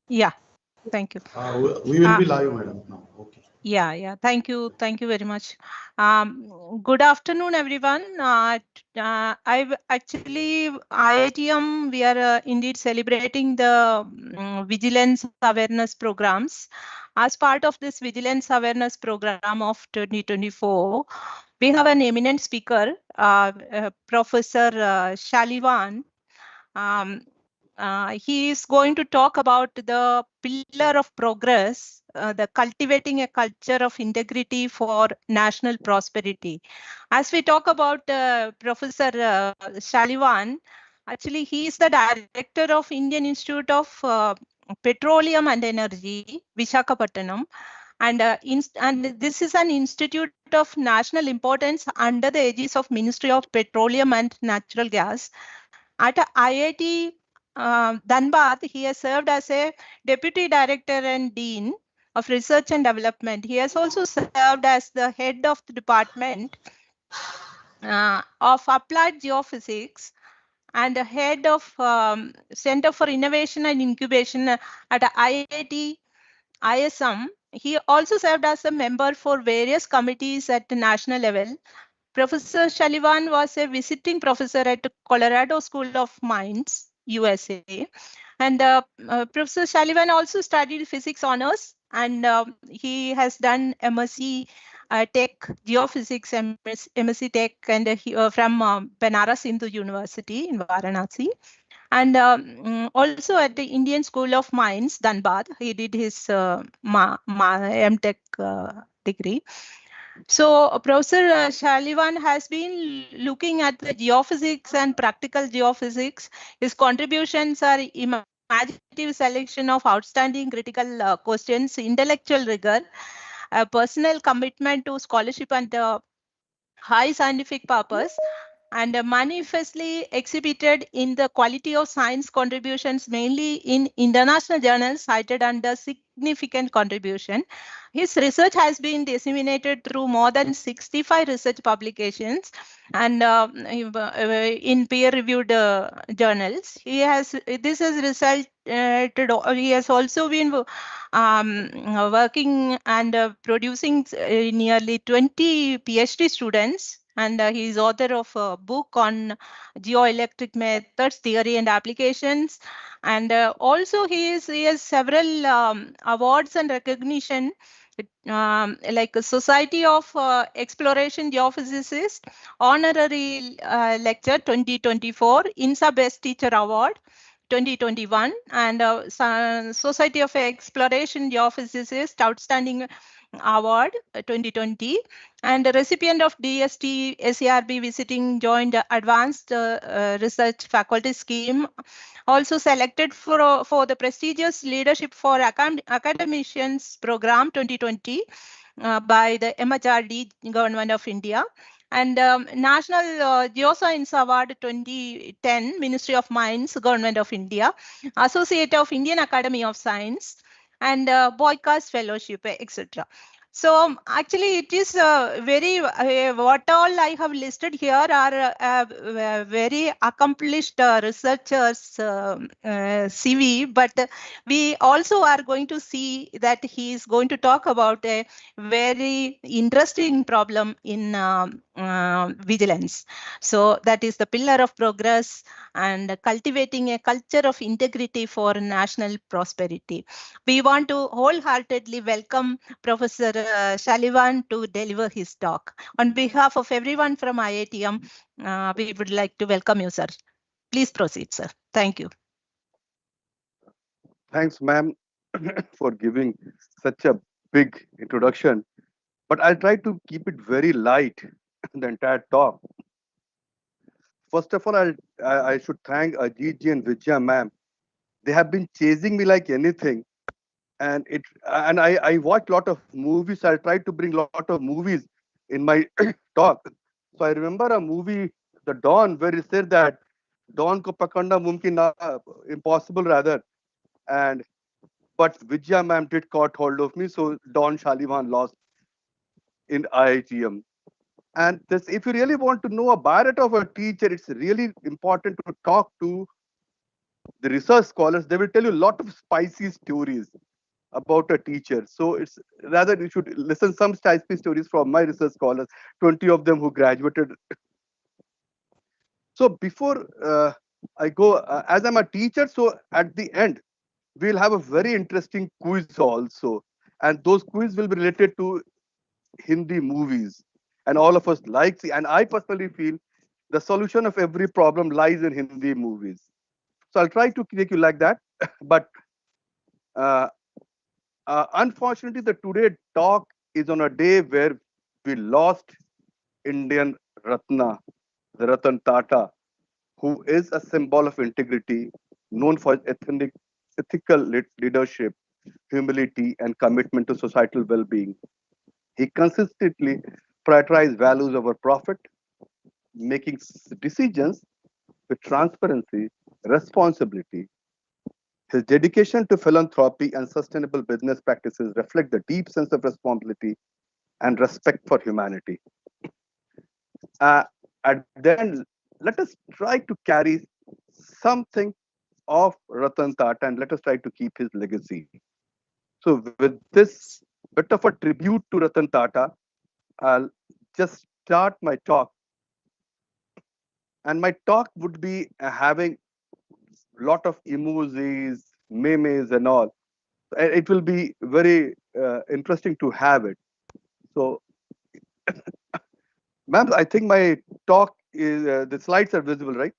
Yeah, thank you. We will be live, madam, now. Okay. Yeah. Thank you. Thank you very much. Good afternoon, everyone. I've actually, IITM, we are indeed celebrating the vigilance awareness programs. As part of this vigilance awareness program of 2024, we have an eminent speaker, Professor Shalivahan. Um, he is going to talk about the pillar of progress, the cultivating a culture of integrity for national prosperity. As we talk about Professor Shalivan, actually he is the director of Indian Institute of Petroleum and Energy, Visakhapatnam, and this is an institute of national importance under the aegis of Ministry of Petroleum and Natural Gas. At IIT Dhanbad, he has served as a deputy director and dean of research and development. He has also served as the head of the department of applied geophysics and the head of Center for Innovation and Incubation at IIT ISM. He also served as a member for various committees at the national level. Professor Shalivan was a visiting professor at Colorado School of Mines, USA. And Professor Shalivan also studied physics honors, and he has done MSc Tech Geophysics, MSc Tech, and from Banaras Hindu University in Varanasi. And also at the Indian School of Mines, Dhanbad, he did his MTech degree. So Professor Shalivan has been looking at the geophysics and practical geophysics. His contributions are imaginative selection of outstanding critical questions, intellectual rigor, personal commitment to scholarship and high scientific purpose, and manifestly exhibited in the quality of science contributions, mainly in international journals cited under significant contribution. His research has been disseminated through more than 65 research publications and in peer-reviewed journals. This has resulted. He has also been working and producing nearly 20 PhD students, and he is author of a book on geoelectric methods, theory and applications. And also he has several awards and recognition, like a Society of Exploration Geophysicist Honorary Lecture 2024, INSA Best Teacher Award 2021, and Society of Exploration Geophysicist Outstanding Award 2020, and the recipient of DST SARB Visiting Joint Advanced Research Faculty Scheme, also selected for the prestigious Leadership for Academicians Program 2020 by the MHRD Government of India, and National Geoscience Award 2010, Ministry of Mines, Government of India, Associate of Indian Academy of Science, and Boycast Fellowship, etc. So actually, it is very what all I have listed here are very accomplished researchers CV, but we also are going to see that he is going to talk about a very interesting problem in vigilance. So that is the pillar of progress and cultivating a culture of integrity for national prosperity. We want to wholeheartedly welcome Professor Shalivan to deliver his talk. On behalf of everyone from IITM, we would like to welcome you, sir. Please proceed, sir. Thank you. Thanks, ma'am, for giving such a big introduction. But I'll try to keep it very light, the entire talk. First of all, I should thank Ajit ji and Vijaya ma'am. They have been chasing me like anything, and I watch a lot of movies. I'll try to bring a lot of movies in my talk. So I remember a movie, The Dawn, where it said that Dawn ko pakadna mumkin na, impossible rather, and but Vijaya ma'am did caught hold of me, so Don Shalivan lost in IITM. And this, if you really want to know a biodata of a teacher, it's really important to talk to the research scholars, they will tell you a lot of spicy stories about a teacher. So it's rather you should listen some spicy stories from my research scholars, 20 of them who graduated. So before I go, as I'm a teacher, so at the end, we'll have a very interesting quiz also. And those quiz will be related to Hindi movies. And all of us like, and I personally feel the solution of every problem lies in Hindi movies. So I'll try to make you like that. But uh, unfortunately, the today talk is on a day where we lost Indian Ratna, the Ratan Tata, who is a symbol of integrity, known for ethical leadership, humility, and commitment to societal well-being. He consistently prioritized values over profit, making decisions with transparency, responsibility. His dedication to philanthropy and sustainable business practices reflect the deep sense of responsibility and respect for humanity. At the end, let us try to carry something of Ratan Tata and let us try to keep his legacy. So, with this bit of a tribute to Ratan Tata, I'll just start my talk. And my talk would be having a lot of emojis, memes, and all. It will be very interesting to have it. So, ma'am, I think my talk is the slides are visible, right?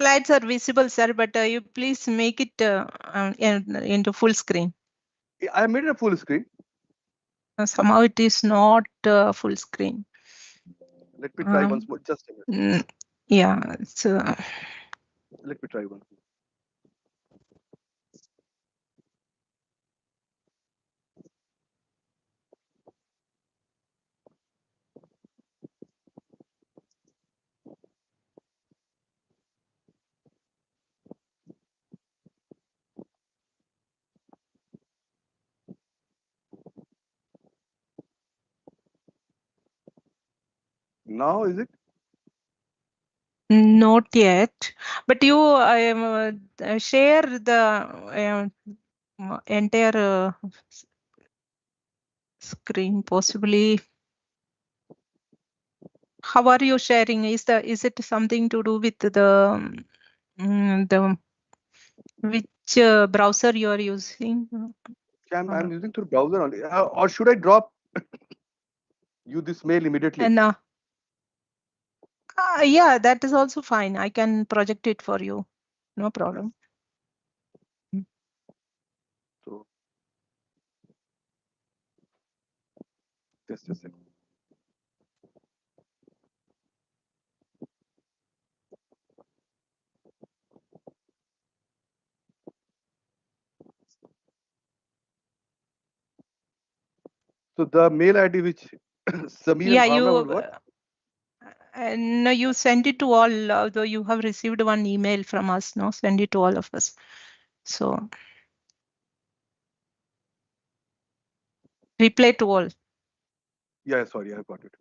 Slides are visible, sir, but you please make it into full screen. I made it a full screen. Somehow it is not full screen. Let me try once more. Just a minute. Yeah. So let me try once more. Now is it? not yet, but you share the entire screen possibly. How are you sharing? Is it something to do with the which browser you are using? I'm using through browser only. Or should I drop you this mail immediately? And yeah, that is also fine. I can project it for you. No problem. Yes. So just a second. So the mail ID which Samir and Yeah, Bhavna you would what? no, you send it to all. Although you have received one email from us, no, send it to all of us. So reply to all. Yeah, sorry, I got it.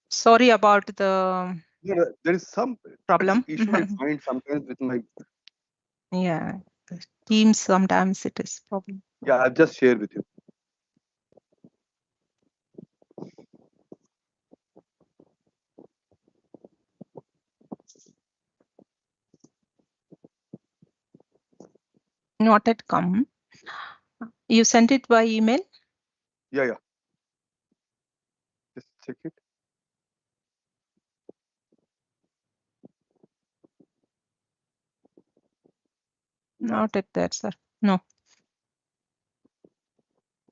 Sorry about the Yeah, there is some problem. issue I find sometimes with my. Yeah, Teams sometimes it is problem. Yeah, I'll just share with you. Not at come. You sent it by email? Yeah. Just check it. Not at that, sir. No.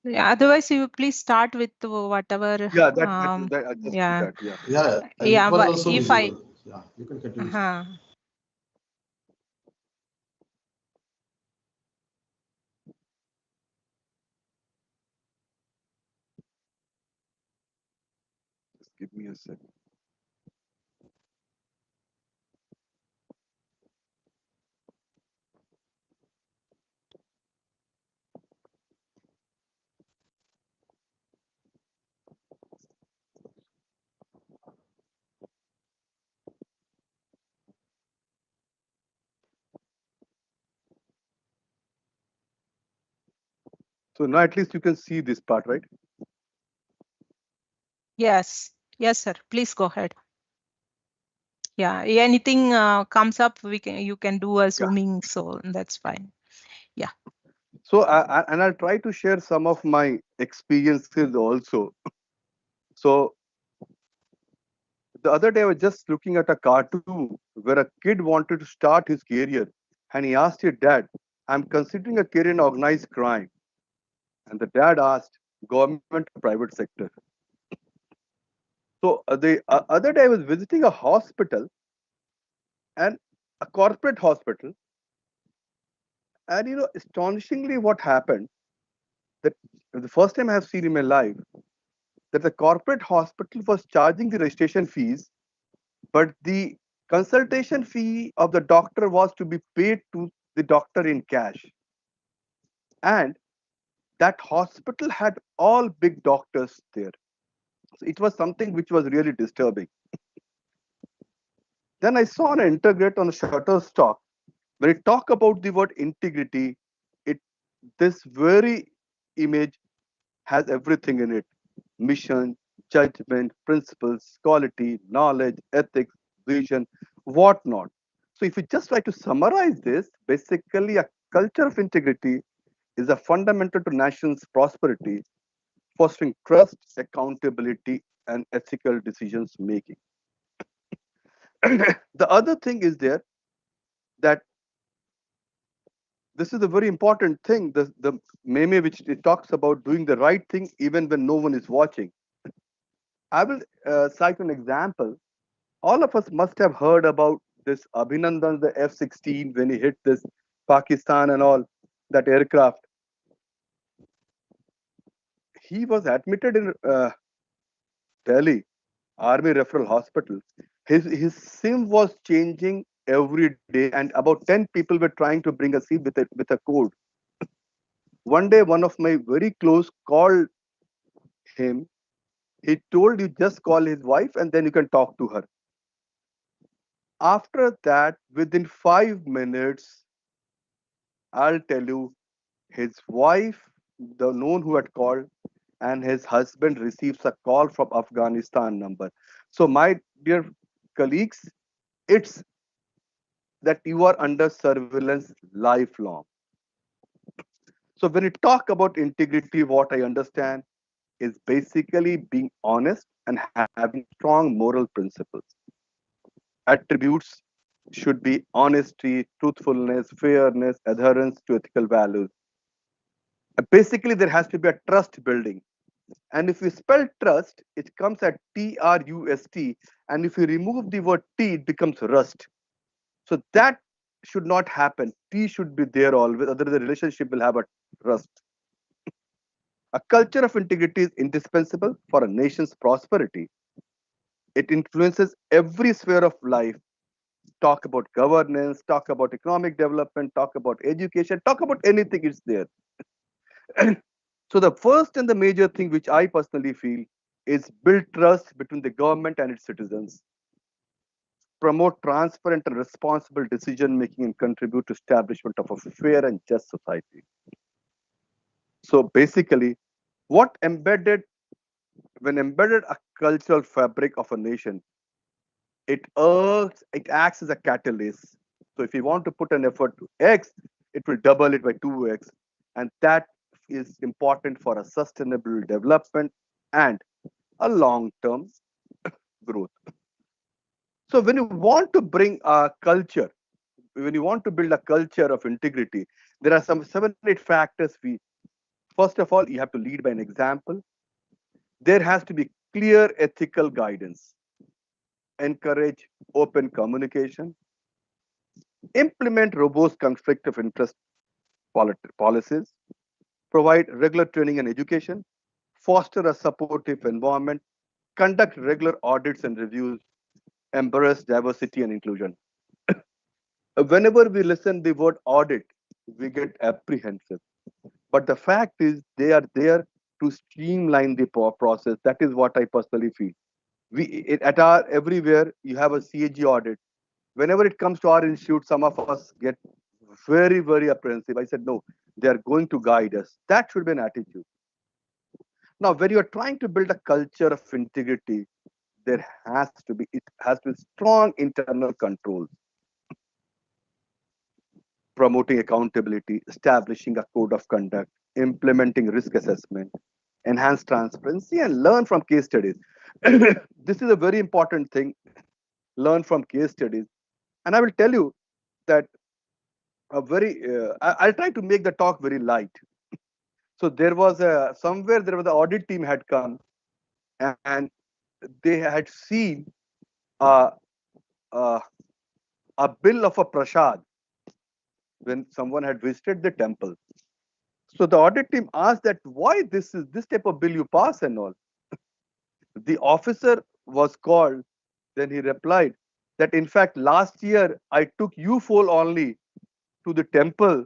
Yeah, otherwise, you please start with whatever. Yeah, that I just do Yeah. that. Yeah. Yeah, Yeah, it was but also if I. visible. Yeah, you can continue. Just give me a second. So now at least you can see this part, right? Yes. Yes, sir. Please go ahead. Yeah. Anything comes up, you can do a Yeah. zooming, so that's fine. Yeah. So and I'll try to share some of my experiences also. So the other day I was just looking at a cartoon where a kid wanted to start his career, and he asked his dad, "I'm considering a career in organized crime." And the dad asked, "Government or private sector?" So the other day I was visiting a hospital, and a corporate hospital, and astonishingly what happened, that the first time I have seen in my life, that the corporate hospital was charging the registration fees, but the consultation fee of the doctor was to be paid to the doctor in cash. And that hospital had all big doctors there. So it was something which was really disturbing. Then I saw an integrate on the Shutterstock. When it talk about the word integrity, it this very image has everything in it: mission, judgment, principles, quality, knowledge, ethics, vision, whatnot. So, if we just try to summarize this, basically, a culture of integrity is a fundamental to nation's prosperity, fostering trust, accountability, and ethical decisions making. The other thing is there that this is a very important thing. The meme which it talks about doing the right thing even when no one is watching. I will cite an example. All of us must have heard about this Abhinandan, the F-16, when he hit this Pakistan and all that aircraft. He was admitted in Delhi Army Referral Hospital. His SIM was changing every day, and about 10 people were trying to bring a SIM with a code. One day, one of my very close called him. He told you just call his wife and then you can talk to her. After that, within 5 minutes, I'll tell you, his wife, the known who had called, and his husband receives a call from Afghanistan number. So, my dear colleagues, it's that you are under surveillance lifelong. So, when you talk about integrity, what I understand is basically being honest and having strong moral principles. Attributes should be honesty, truthfulness, fairness, adherence to ethical values. Basically, there has to be a trust building. And if you spell trust, it comes at TRUST. And if you remove the word T, it becomes rust. So that should not happen. T should be there always, otherwise the relationship will have a rust. A culture of integrity is indispensable for a nation's prosperity. It influences every sphere of life. Talk about governance, talk about economic development, talk about education, talk about anything, it's there. So the first and the major thing which I personally feel is build trust between the government and its citizens, promote transparent and responsible decision making, and contribute to establishment of a fair and just society. So basically, what embedded when embedded a cultural fabric of a nation, it acts as a catalyst. So if you want to put an effort to X, it will double it by 2X. And that is important for a sustainable development and a long-term growth. So when you want to bring a culture, when you want to build a culture of integrity, there are some 7, 8 factors. First of all, you have to lead by an example. There has to be clear ethical guidance, encourage open communication, implement robust conflict of interest policies, provide regular training and education, foster a supportive environment, conduct regular audits and reviews, embrace diversity and inclusion. Whenever we listen the word audit, we get apprehensive. But the fact is, they are there to streamline the process. That is what I personally feel. At our everywhere you have a CAG audit. Whenever it comes to our institute, some of us get very apprehensive. I said no. They are going to guide us. That should be an attitude. Now, when you are trying to build a culture of integrity, it has to be strong internal controls, promoting accountability, establishing a code of conduct, implementing risk assessment, enhance transparency, and learn from case studies. This is a very important thing. Learn from case studies. And I will tell you that I'll try to make the talk very light. So somewhere there was the audit team had come, and they had seen a, a, a bill of a prasad when someone had visited the temple. So the audit team asked that why this type of bill you pass and all. The officer was called. Then he replied that in fact last year I took you four only to the temple,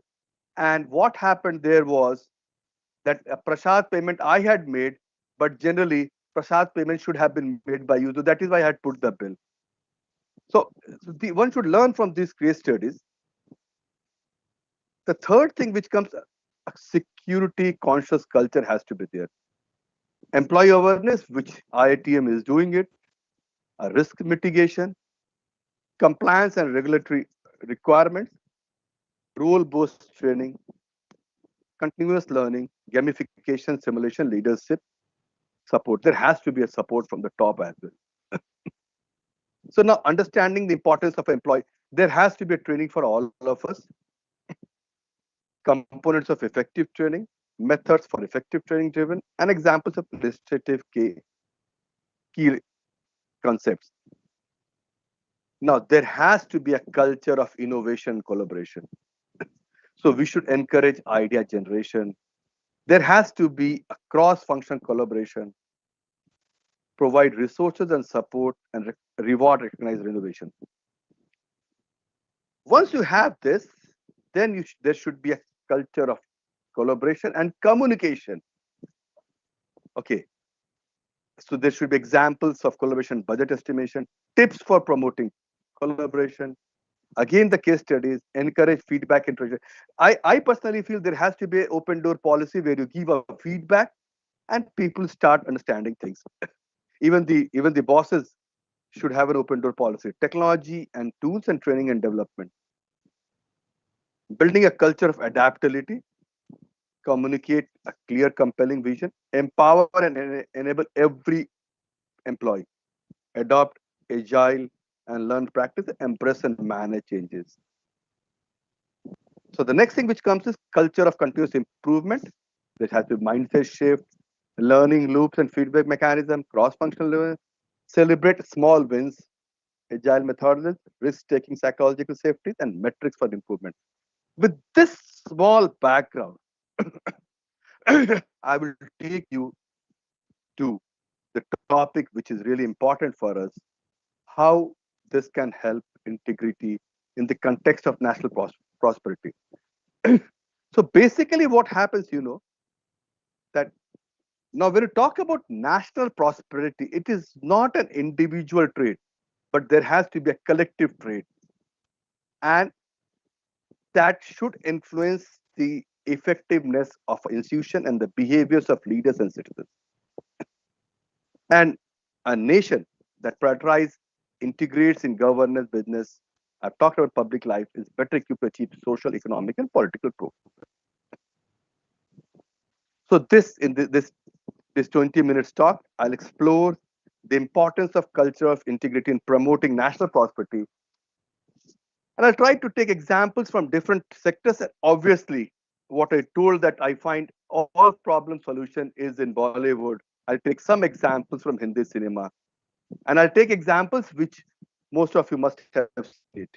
and what happened there was that a prasad payment I had made, but generally prasad payment should have been made by you. So that is why I had put the bill. So one should learn from these case studies. The third thing which comes, a security conscious culture has to be there. Employee awareness, which IITM is doing it, a risk mitigation, compliance and regulatory requirements, role-based training, continuous learning, gamification, simulation, leadership, support. There has to be a support from the top as well. So now understanding the importance of employee, there has to be a training for all of us. Components of effective training, methods for effective training driven, and examples of illustrative key concepts. Now, there has to be a culture of innovation and collaboration. So we should encourage idea generation. There has to be a cross-function collaboration, provide resources and support, and reward recognized innovation. Once you have this, then there should be a culture of collaboration and communication. Okay. So there should be examples of collaboration, budget estimation, tips for promoting collaboration. Again, the case studies, encourage feedback interaction. I personally feel there has to be an open door policy where you give a feedback and people start understanding things. Even the bosses should have an open door policy. Technology and tools and training and development. Building a culture of adaptability, communicate a clear, compelling vision, empower and enable every employee, adopt agile and learn practice, embrace and manage changes. So the next thing which comes is culture of continuous improvement. There has to be mindset shift, learning loops and feedback mechanism, cross-functional level, celebrate small wins, agile methodology, risk-taking psychological safety, and metrics for improvement. With this small background, I will take you to the topic which is really important for us, how this can help integrity in the context of national prosperity. So basically what happens, that now when you talk about national prosperity, it is not an individual trait, but there has to be a collective trait. And that should influence the effectiveness of institution and the behaviors of leaders and citizens. And a nation that prioritizes, integrates in governance, business, I've talked about public life, is better equipped to achieve social, economic, and political progress. So this 20 minutes talk, I'll explore the importance of culture of integrity in promoting national prosperity. And I'll try to take examples from different sectors. And obviously, what I told that I find all problem solution is in Bollywood. I'll take some examples from Hindi cinema. And I'll take examples which most of you must have seen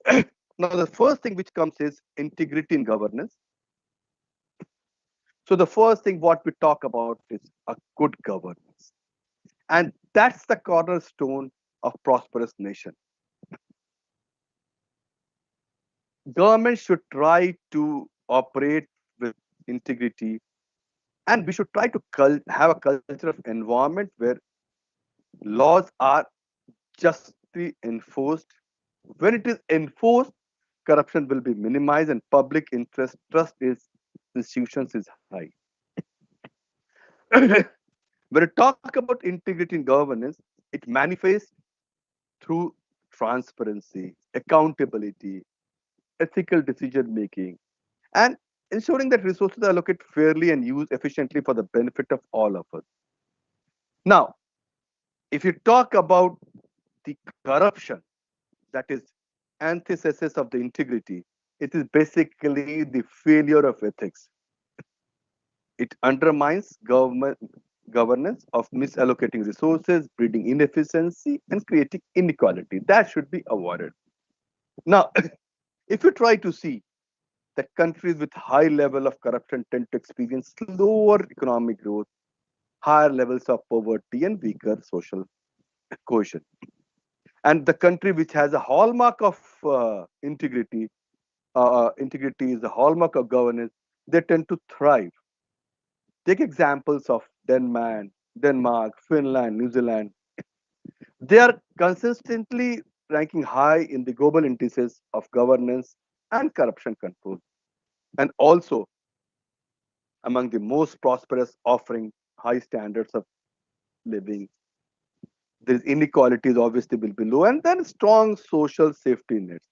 it. Now, the first thing which comes is integrity in governance. So the first thing what we talk about is a good governance. And that's the cornerstone of prosperous nation. Government should try to operate with integrity, and we should try to have a culture of environment where laws are justly enforced. When it is enforced, corruption will be minimized and public interest trust is institutions is high. When we talk about integrity in governance, it manifests through transparency, accountability, ethical decision making, and ensuring that resources are allocated fairly and used efficiently for the benefit of all of us. Now, if you talk about the corruption, that is antithesis of the integrity, it is basically the failure of ethics. It undermines governance of misallocating resources, breeding inefficiency, and creating inequality. That should be avoided. Now, if you try to see that countries with high level of corruption tend to experience slower economic growth, higher levels of poverty, and weaker social cohesion. And the country which has a hallmark of integrity is a hallmark of governance, they tend to thrive. Take examples of Denmark, Finland, New Zealand. They are consistently ranking high in the global indices of governance and corruption control, and also among the most prosperous, offering high standards of living. There is inequalities obviously will be low, and then strong social safety nets.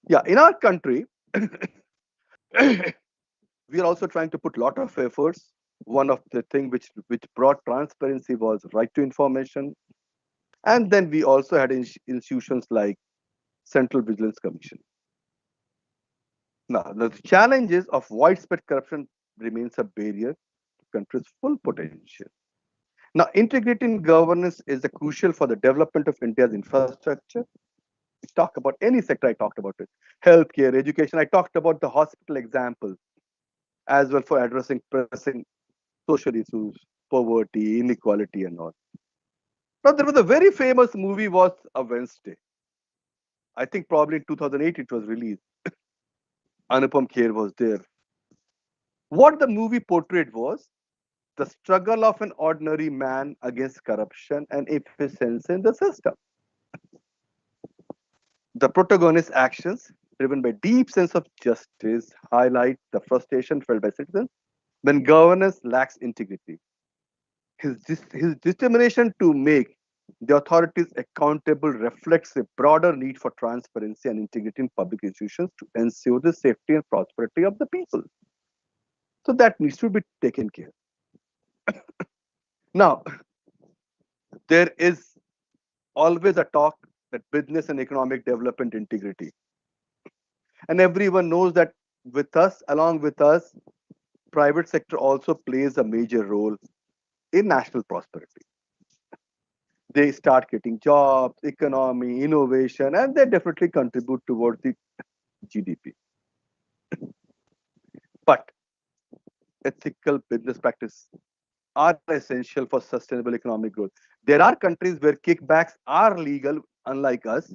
Yeah, in our country, we are also trying to put a lot of efforts. One of the thing which brought transparency was right to information, and then we also had institutions like Central Vigilance Commission. Now, the challenges of widespread corruption remains a barrier to country's full potential. Now, integrity in governance is a crucial for the development of India's infrastructure. We talk about any sector, I talked about it. Healthcare, education, I talked about the hospital example, as well for addressing pressing social issues, poverty, inequality, and all. Now, there was a very famous movie was A Wednesday. I think probably in 2008 it was released. Anupam Kher was there. What the movie portrayed was the struggle of an ordinary man against corruption and efficiency in the system. The protagonist's actions, driven by deep sense of justice, highlight the frustration felt by citizens when governance lacks integrity. His determination to make the authorities accountable reflects a broader need for transparency and integrity in public institutions to ensure the safety and prosperity of the people. So that needs to be taken care. Now, there is always a talk that business and economic development integrity. And everyone knows that with us, along with us, private sector also plays a major role in national prosperity. They start getting jobs, economy, innovation, and they definitely contribute towards the GDP. But ethical business practice are essential for sustainable economic growth. There are countries where kickbacks are legal, unlike us,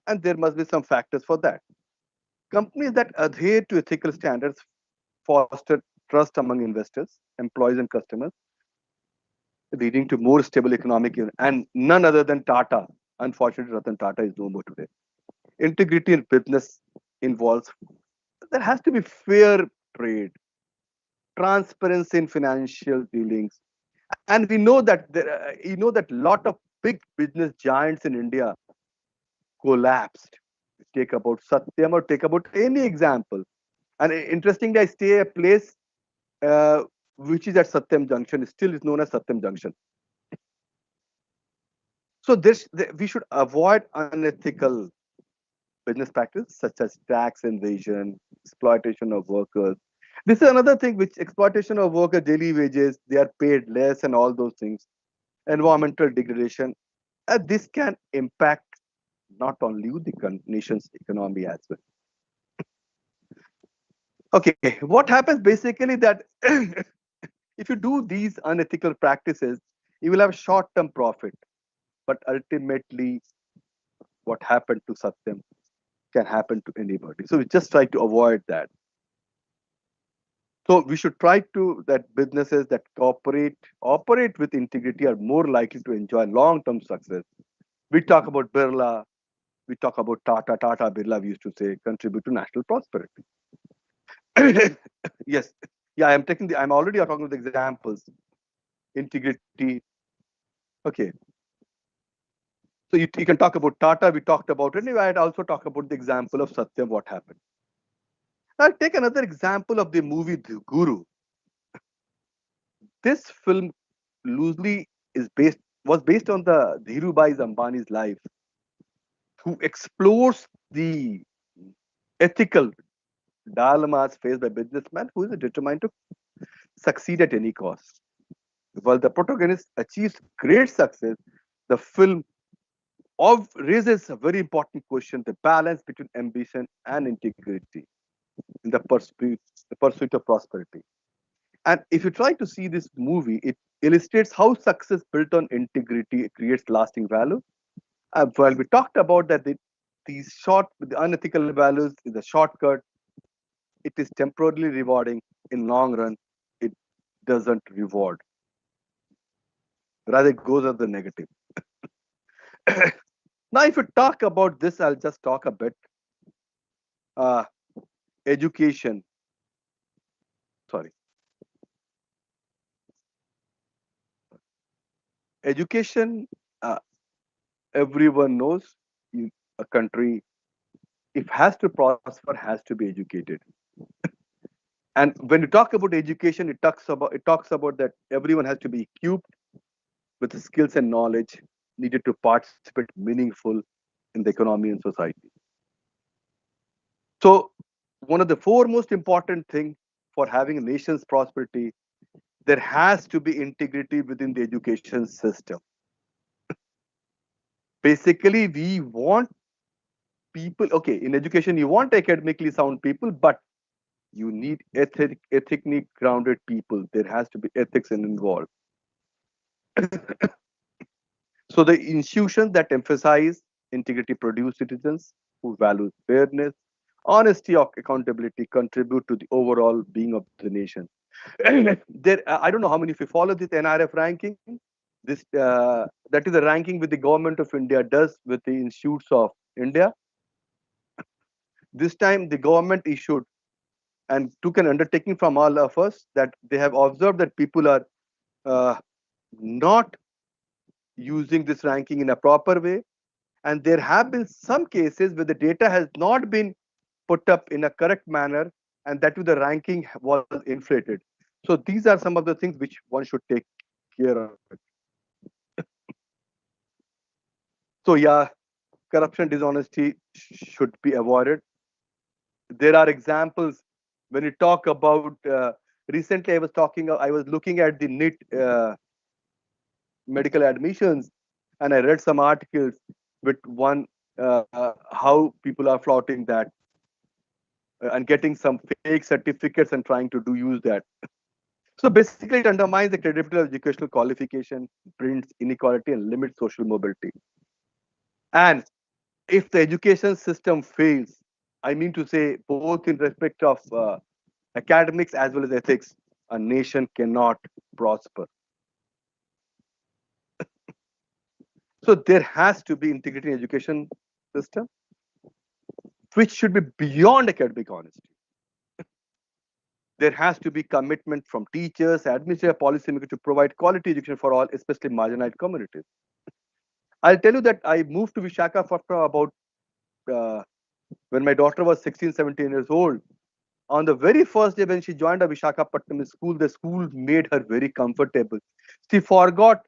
and there must be some factors for that. Companies that adhere to ethical standards foster trust among investors, employees, and customers, leading to more stable economic and none other than Tata. Unfortunately, Ratan Tata is no more today. Integrity in business involves there has to be fair trade, transparency in financial dealings, and we know that lot of big business giants in India collapsed. Take about Satyam or take about any example. And interestingly, I stay a place uh, which is at Satyam Junction, still is known as Satyam Junction. So we should avoid unethical business practice such as tax evasion, exploitation of workers. This is another thing which exploitation of workers, daily wages, they are paid less and all those things. Environmental degradation. This can impact not only the nation's economy as well. Okay, what happens basically that if you do these unethical practices, you will have short-term profit, but ultimately what happened to Satyam can happen to anybody. So we just try to avoid that. So we should try to that businesses that operate with integrity are more likely to enjoy long-term success. We talk about Birla, we talk about Tata Birla, we used to say, contribute to national prosperity. Yes. Yeah, I'm already talking with examples. Integrity. Okay. So you can talk about Tata, we talked about it. I'd also talk about the example of Satyam, what happened. I'll take another example of the movie The Guru. This film loosely was based on the Dhirubhai Ambani's life, who explores the ethical dilemmas faced by businessmen who is determined to succeed at any cost. While the protagonist achieves great success, the film raises a very important question: the balance between ambition and integrity in the pursuit of prosperity. And if you try to see this movie, it illustrates how success built on integrity creates lasting value. Well, we talked about that the unethical values is a shortcut. It is temporarily rewarding. In long run, it doesn't reward. Rather, it goes as the negative. Now, if you talk about this, I'll just talk a bit. Uh, Education. Sorry. Education, everyone knows a country, if has to prosper, has to be educated. And when you talk about education, it talks about that everyone has to be equipped with the skills and knowledge needed to participate meaningful in the economy and society. So one of the foremost important thing for having a nation's prosperity, there has to be integrity within the education system. Basically, we want people, okay, in education, you want academically sound people, but you need ethically grounded people. There has to be ethics involved. So the institutions that emphasize integrity produce citizens who value fairness, honesty, or accountability, contribute to the overall being of the nation. I don't know how many of you follow this NRF ranking. That is the ranking with the government of India does with the institutes of India. This time the government issued and took an undertaking from all of us that they have observed that people are uh, not using this ranking in a proper way. And there have been some cases where the data has not been put up in a correct manner, and that too the ranking was inflated. So these are some of the things which one should take care of. So yeah, corruption, dishonesty should be avoided. There are examples when you talk about. Recently, I was looking at the NIT medical admissions, and I read some articles with one how people are flouting that and getting some fake certificates and trying to use that. So basically, it undermines the credibility of educational qualification, brings inequality, and limits social mobility. And if the education system fails, I mean to say, both in respect of academics as well as ethics, a nation cannot prosper. So there has to be integrity in education system, which should be beyond academic honesty. There has to be commitment from teachers, administrators, policymakers to provide quality education for all, especially marginalized communities. I'll tell you that I moved to Visakhapatnam about when my daughter was 16, 17 years old. On the very first day when she joined a Visakhapatnam school, the school made her very comfortable. She forgot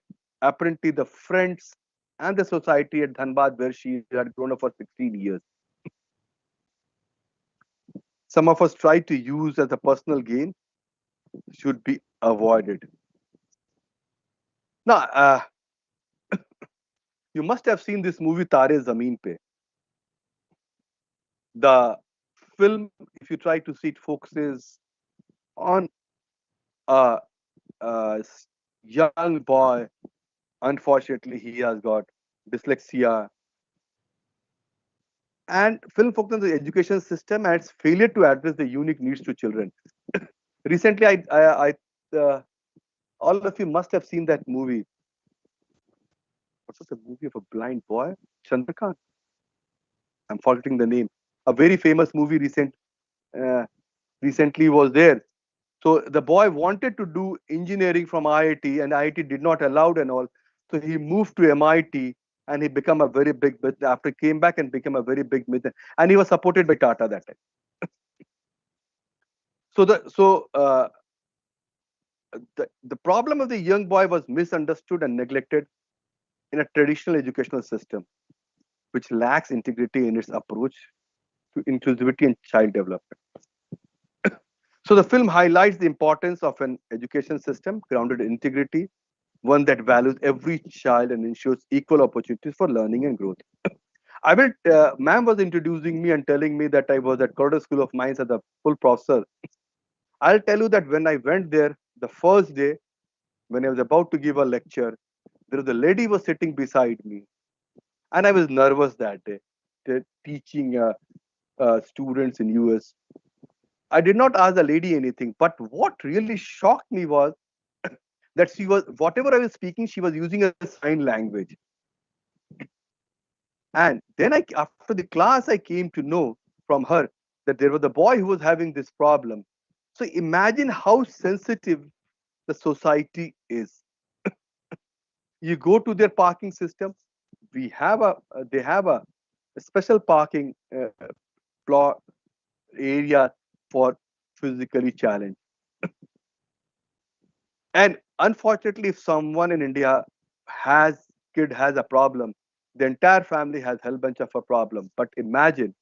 apparently the friends and the society at Dhanbad where she had grown up for 16 years. Some of us try to use as a personal gain, should be avoided. Now, you must have seen this movie Tare Zameen Pe. The film, if you try to see it, focuses on a, a young boy. Unfortunately, he has got dyslexia. And film focuses on the education system and its failure to address the unique needs to children. Recently, all of you must have seen that movie. What was the movie of a blind boy? Chandrakant. I'm forgetting the name. A very famous movie uh, recently was there. So the boy wanted to do engineering from IIT, and IIT did not allow and all. So he moved to MIT, and he became a very big business. After he came back and became a very big business, and he was supported by Tata that time. So the problem of the young boy was misunderstood and neglected in a traditional educational system, which lacks integrity in its approach to inclusivity and child development. So the film highlights the importance of an education system grounded in integrity, one that values every child and ensures equal opportunities for learning and growth. Ma'am was introducing me and telling me that I was at Corridor School of Mines as a full professor. I'll tell you that when I went there the first day, when I was about to give a lecture, there was a lady was sitting beside me, and I was nervous that day, teaching students in US. I did not ask the lady anything, but what really shocked me was that she was, whatever I was speaking, she was using a sign language. And then after the class, I came to know from her that there was a boy who was having this problem. So imagine how sensitive the society is. You go to their parking system. They have a special parking plot area for physically challenged. And unfortunately, if someone in India has has a problem, the entire family has hell bunch of a problem. But imagine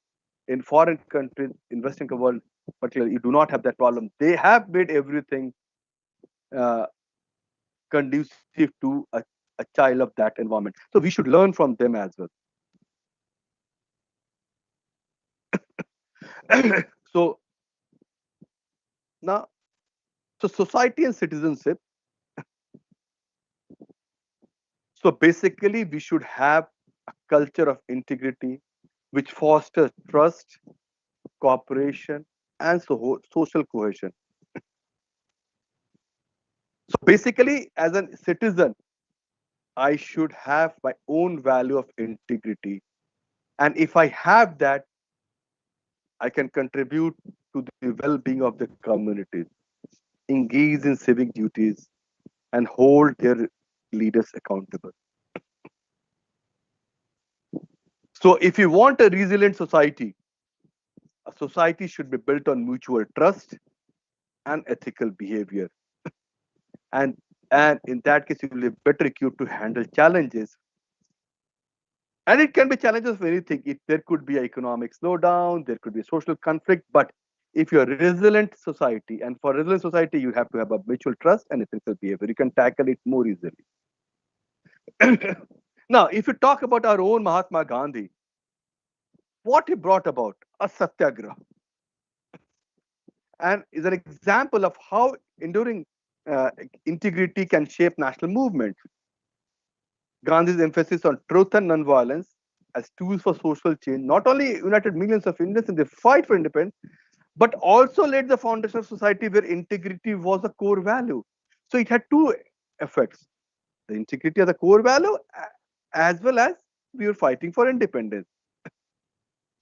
in foreign countries, in Western world, particularly, you do not have that problem. They have made everything uh, conducive to a child of that environment. So we should learn from them as well. So now, so society and citizenship. So basically, we should have a culture of integrity which fosters trust, cooperation, and social cohesion. So basically, as a citizen, I should have my own value of integrity. And if I have that, I can contribute to the well being of the communities, engage in civic duties, and hold their leaders accountable. So, if you want a resilient society, a society should be built on mutual trust and ethical behavior. And, and in that case, you will be better equipped to handle challenges. And it can be challenges of anything. There could be economic slowdown, there could be social conflict, but if you're a resilient society, and for resilient society, you have to have a mutual trust and ethical behavior. You can tackle it more easily. Now, if you talk about our own Mahatma Gandhi, what he brought about a satyagraha, and is an example of how enduring integrity can shape national movement. Gandhi's emphasis on truth and nonviolence as tools for social change not only united millions of Indians in the fight for independence, but also laid the foundation of society where integrity was a core value. So it had two effects: the integrity as a core value, as well as we were fighting for independence.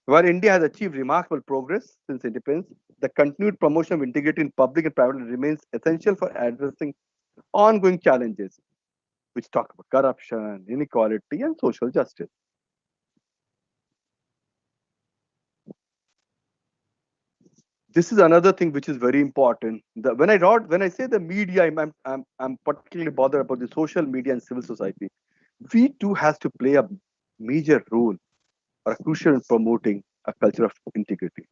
While India has achieved remarkable progress since independence, the continued promotion of integrity in public and private remains essential for addressing ongoing challenges, which talk about corruption, inequality, and social justice. This is another thing which is very important. When I say the media, I'm particularly bothered about the social media and civil society. We too has to play a major role or a crucial in promoting a culture of integrity.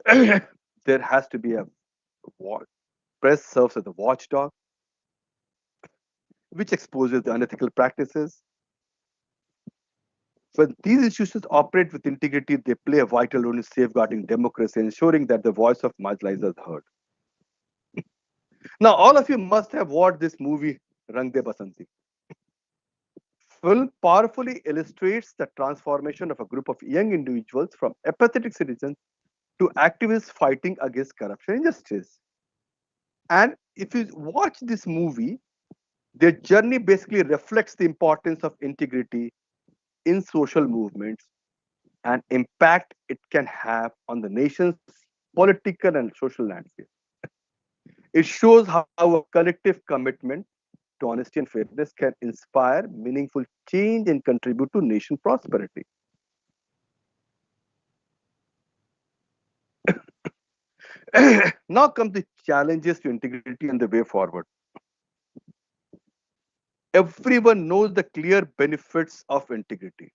There has to be a press serves as a watchdog, which exposes the unethical practices. When these institutions operate with integrity, they play a vital role in safeguarding democracy, ensuring that the voice of marginalized is heard. Now, all of you must have watched this movie, Rang De Basanti. Film powerfully illustrates the transformation of a group of young individuals from apathetic citizens to activists fighting against corruption and injustice. And if you watch this movie, their journey basically reflects the importance of integrity in social movements and impact it can have on the nation's political and social landscape. It shows how a collective commitment to honesty and fairness can inspire meaningful change and contribute to nation prosperity. Now come the challenges to integrity and the way forward. Everyone knows the clear benefits of integrity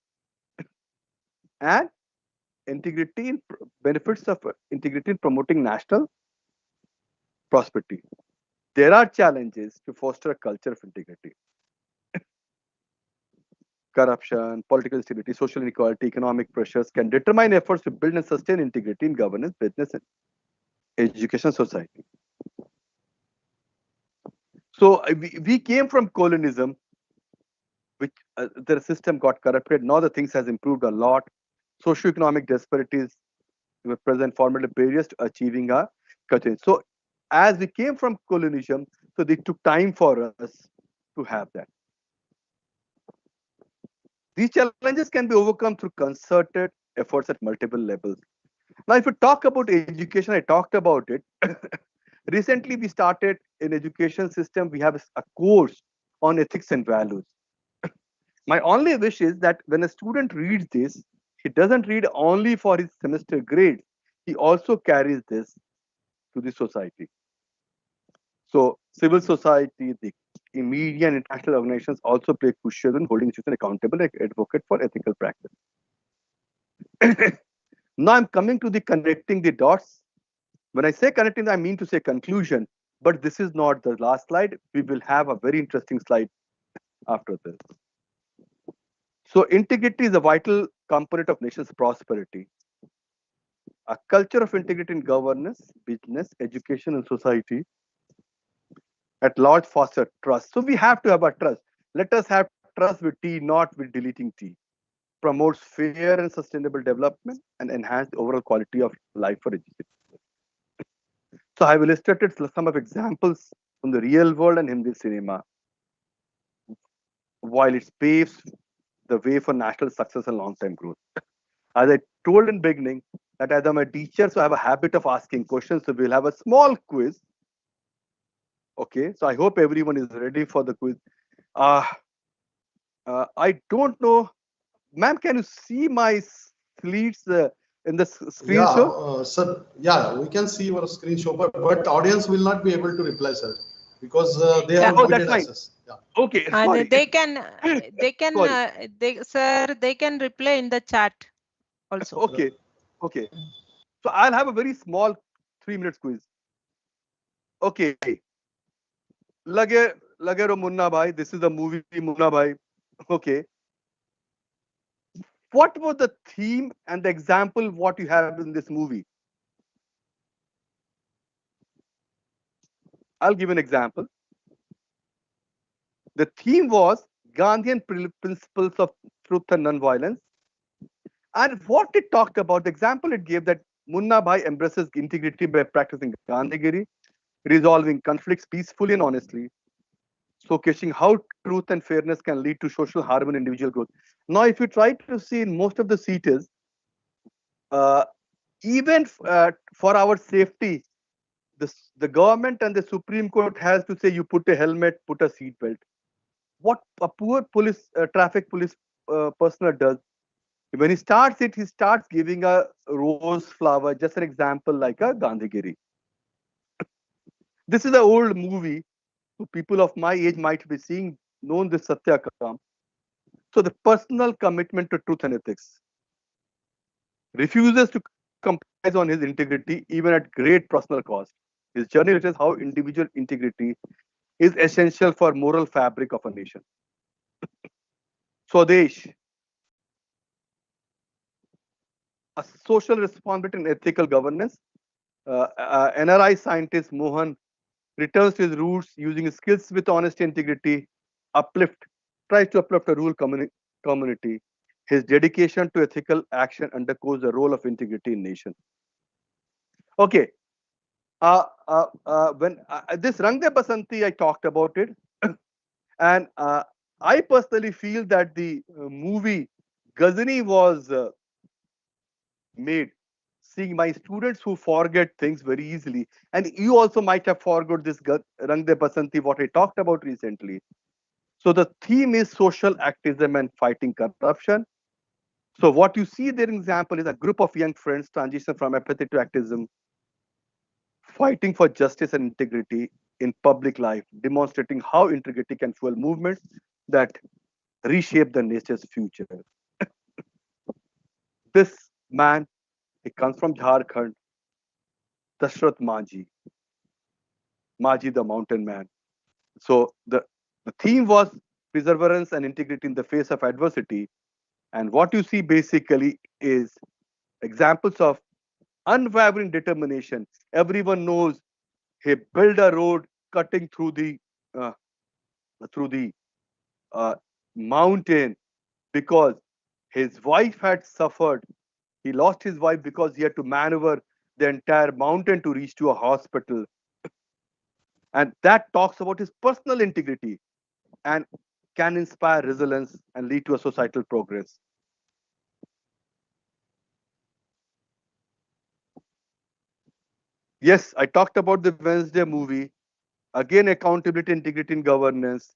and benefits of integrity in promoting national prosperity. There are challenges to foster a culture of integrity. Corruption, political instability, social inequality, economic pressures can determine efforts to build and sustain integrity in governance, business, and education society. So we came from colonialism, which the system got corrupted. Now the things has improved a lot. Socioeconomic disparities were present, formidable barriers to achieving a culture. So as we came from colonialism, so it took time for us to have that. These challenges can be overcome through concerted efforts at multiple levels. Now, if we talk about education, I talked about it. Recently, we started in education system. We have a course on ethics and values. My only wish is that when a student reads this, he doesn't read only for his semester grades. He also carries this to the society. So, civil society, the media and international organizations also play crucial role in holding institutions accountable and advocate for ethical practice. Now I'm coming to the connecting the dots. When I say connecting, I mean to say conclusion, but this is not the last slide. We will have a very interesting slide after this. So integrity is a vital component of nation's prosperity. A culture of integrity in governance, business, education, and society at large foster trust. So we have to have a trust. Let us have trust with T, not with deleting T. Promotes fair and sustainable development and enhance the overall quality of life for education. So I've illustrated some of examples from the real world and Hindi cinema, while it paves the way for national success and long-term growth. As I told in beginning, that as I'm a teacher, so I have a habit of asking questions. So we'll have a small quiz. Okay, so I hope everyone is ready for the quiz. I don't know, ma'am, can you see my sleeves in the screen Yeah, show? sir. Yeah, we can see your screen show, but audience will not be able to reply, sir, because they Yeah. have Oh, that's limited fine. access. Yeah. Okay, And sorry. Sorry. they can reply in the chat also. Okay, okay. So I'll have a very small 3 minutes quiz. Okay. Lage Lage ro Munna Bhai. This is the movie Munna Bhai. Okay. What was the theme and the example what you have in this movie? I'll give an example. The theme was Gandhian principles of truth and non-violence. And what it talked about, the example it gave that Munna Bhai embraces integrity by practicing Gandhigiri, resolving conflicts peacefully and honestly, showcasing how truth and fairness can lead to social harmony and individual growth. Now, if you try to see in most of the cities, uh, even for our safety, the government and the Supreme Court has to say you put a helmet, put a seat belt. What a poor police, traffic police personnel does, when he starts giving a rose flower, just an example like a Gandhigiri. This is an old movie. So people of my age might be seeing, known this Satyakam. So the personal commitment to truth and ethics refuses to compromise on his integrity even at great personal cost. His journey illustrates how individual integrity is essential for moral fabric of a nation. Swadesh, a social responsibility and ethical governance. NRI scientist Mohan returns to his roots using his skills with honesty and integrity, uplift, tries to uplift a rural community. His dedication to ethical action underscores the role of integrity in nation. Okay, when this Rang De Basanti, I talked about it, and I personally feel that the movie Ghazni was made seeing my students who forget things very easily. And you also might have forgot this Rang De Basanti, what I talked about recently. So the theme is social activism and fighting corruption. So what you see there, example, is a group of young friends transition from apathy to activism, fighting for justice and integrity in public life, demonstrating how integrity can fuel movements that reshape the nation's future. This man, he comes from Jharkhand, Dashrath Manji, Maji the mountain man. So the theme was perseverance and integrity in the face of adversity. And what you see basically is examples of unwavering determination. Everyone knows he built a road cutting uh, through the uh, mountain because his wife had suffered. He lost his wife because he had to maneuver the entire mountain to reach to a hospital. And that talks about his personal integrity and can inspire resilience and lead to a societal progress. Yes, I talked about the Wednesday movie. Again, accountability, integrity, and governance.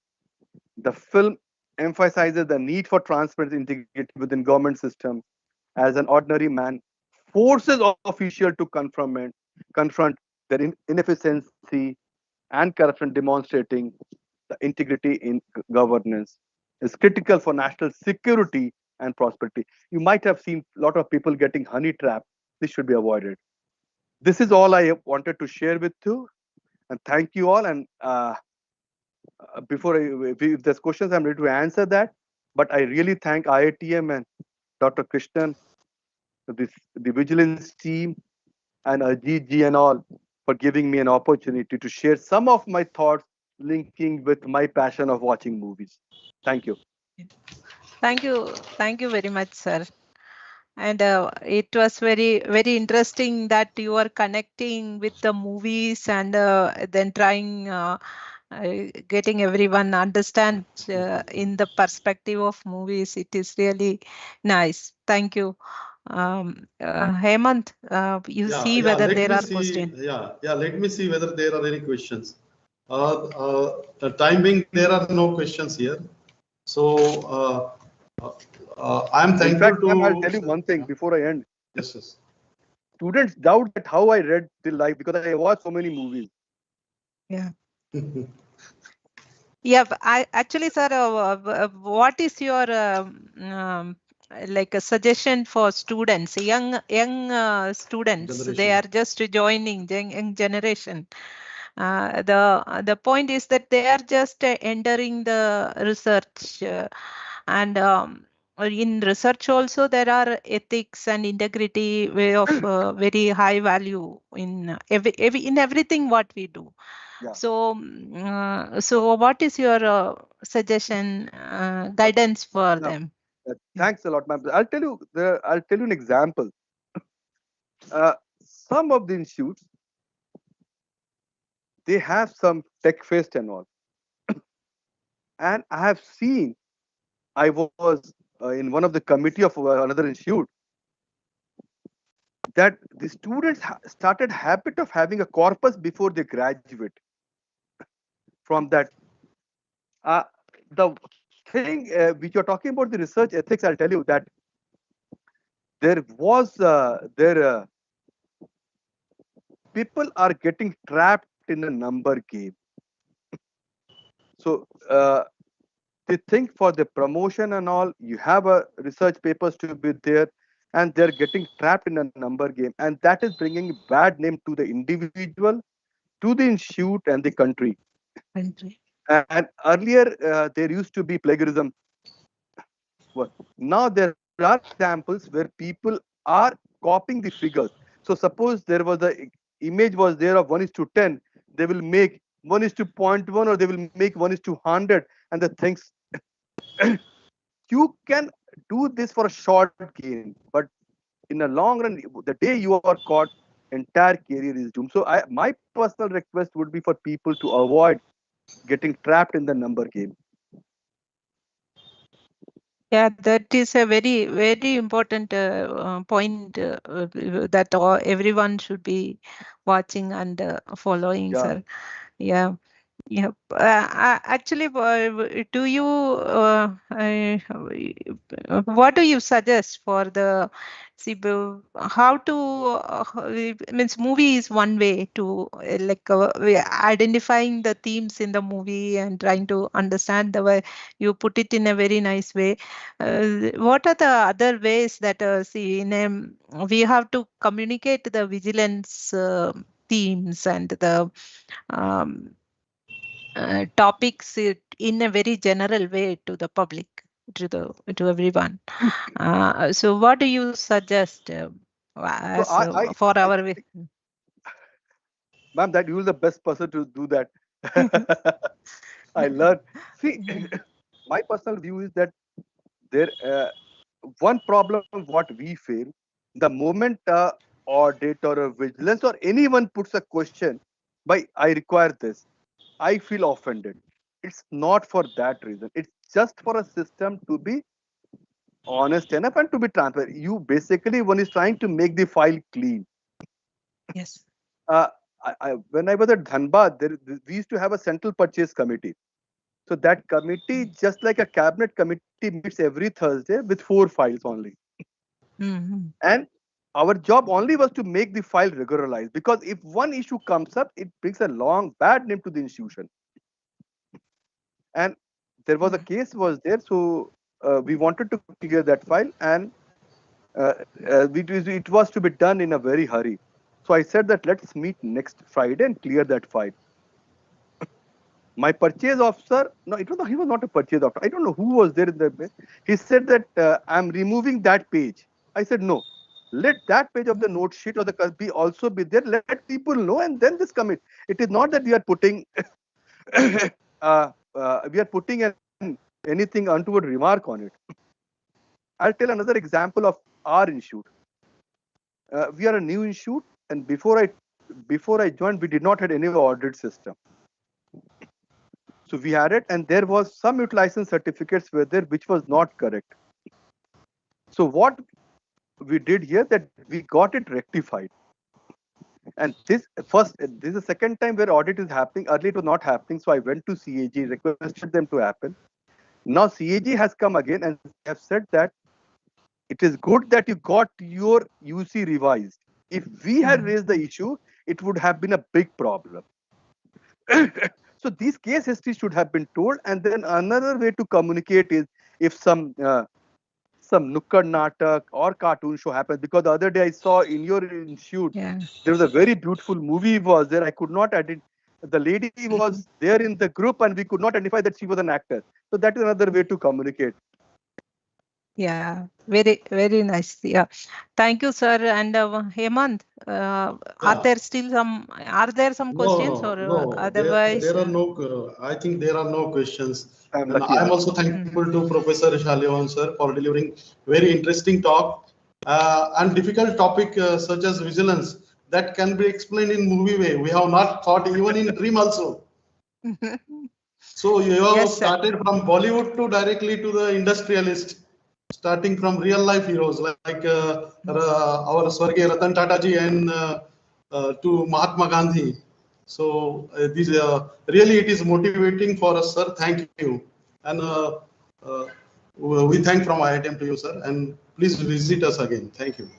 The film emphasizes the need for transparency, integrity within government system. As an ordinary man, forces official to confront their inefficiency and corruption, demonstrating the integrity in governance is critical for national security and prosperity. You might have seen a lot of people getting honey trapped. This should be avoided. This is all I wanted to share with you, and thank you all. And if there's questions, I'm ready to answer that. But I really thank IITM and Dr. Krishnan, the vigilance team, and Ajit ji and all for giving me an opportunity to share some of my thoughts linking with my passion of watching movies. Thank you. Thank you very much, sir. And it was very interesting that you are connecting with the movies and then trying getting everyone understand in the perspective of movies. It is really nice. Thank you. Hemant, you Yeah, see yeah. whether Let there me are see. questions. Yeah, yeah. Let me see whether there are any questions. The time being, there are no questions here. So I'm In thankful fact, ma'am, I'll to. tell you one thing Yeah. before I end. Yes, yes. Students doubt that how I read till life because I watch so many movies. Yeah. Yeah, I actually, sir, what is your like a suggestion for students, young students? They Generation. are just joining young generation. The point is that they are just entering the research, and in research also there are ethics and integrity way of very high value in in everything what we do. Yeah. So, so what is your suggestion, guidance for Now, them? thanks a lot, ma'am. I'll tell you an example. Some of the institutes they have some tech fest and all, and I have seen. I was in one of the committee of another institute that the students started habit of having a corpus before they graduate from that. Uh, the thing which you're talking about the research ethics, I'll tell you that there was there people are getting trapped in a number game. So they think for the promotion and all, you have a research papers to be there, and they're getting trapped in a number game, and that is bringing bad name to the individual, to the institute, and the country. Country. And earlier there used to be plagiarism. Well, now there are examples where people are copying the figures. So suppose there was a image was there of 1:10, they will make 1:0.1, or they will make 1:100, and the things you can do this for a short game, but in a long run, the day you are caught, entire career is doomed. So my personal request would be for people to avoid getting trapped in the number game. Yeah, that is a very, very important point that everyone should be watching and following, Yeah. sir. Yeah. Yeah. Actually, do you what do you suggest for the how to means movie is one way to identifying the themes in the movie and trying to understand the way you put it in a very nice way. What are the other ways that we have to communicate the vigilance themes and the um, topics in a very general way to the public, to everyone. So, what do you suggest So as for I our? think, ma'am, that you're the best person to do that. I learned. See, my personal view is that there one problem what we feel the moment audit or a vigilance or anyone puts a question by I require this, I feel offended. It's not for that reason. It's just for a system to be honest enough and to be transparent. You basically one is trying to make the file clean. Yes. uh, when I was at Dhanbad, we used to have a central purchase committee. So that committee, just like a cabinet committee, meets every Thursday with 4 files only. Mm-hmm. And our job only was to make the file regularized, because if one issue comes up, it brings a long bad name to the institution. And there was a case was there, so we wanted to clear that file, and it was to be done in a very hurry. So I said that let's meet next Friday and clear that file. My purchase officer, no, he was not a purchase officer. I don't know who was there in the base. He said that I'm removing that page. I said no. Let that page of the note sheet or the be also be there. Let people know and then just commit. It is not that we are putting anything untoward remark on it. I'll tell another example of our institute. We are a new institute, and before I joined, we did not have any audit system. So we had it, and there was some utilization certificates were there which was not correct. So what we did here, that we got it rectified. And this is the second time where audit is happening. Earlier it was not happening, so I went to CAG, requested them to happen. Now CAG has come again and they have said that it is good that you got your UC revised. If we had raised the issue, it would have been a big problem. So these case histories should have been told, and then another way to communicate is if some nukkad natak or cartoon show happens. Because the other day I saw in your institute, there was a very beautiful movie was there. I could not edit. The lady was there in the group, and we could not identify that she was an actor. So that is another way to communicate. Yeah, very, very nice. Yeah, thank you, sir. And Hemant, are there still some? Are there some questions, or No. otherwise? There are no. I think there are no questions. I'm And lucky I'm enough. also thankful to Professor Shalivahan sir for delivering very interesting talk and difficult topic such as vigilance that can be explained in movie way. We have not thought even in dream also. So you have Yes, sir. started from Bollywood to directly to the industrialist, starting from real life heroes like our Swargya Ratan Tata ji and to Mahatma Gandhi. So these really it is motivating for us, sir. Thank you, and uh, we thank from IITM to you, sir. And please visit us again. Thank you.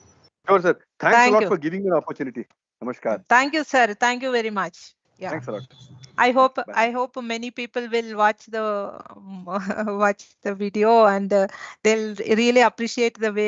Sure, sir. Thanks Thank a lot you. for giving me an opportunity. Namaskar. Thank you, sir. Thank you very much. Yeah. Thanks a lot. I hope Bye. many people will watch the watch the video, and they'll really appreciate the way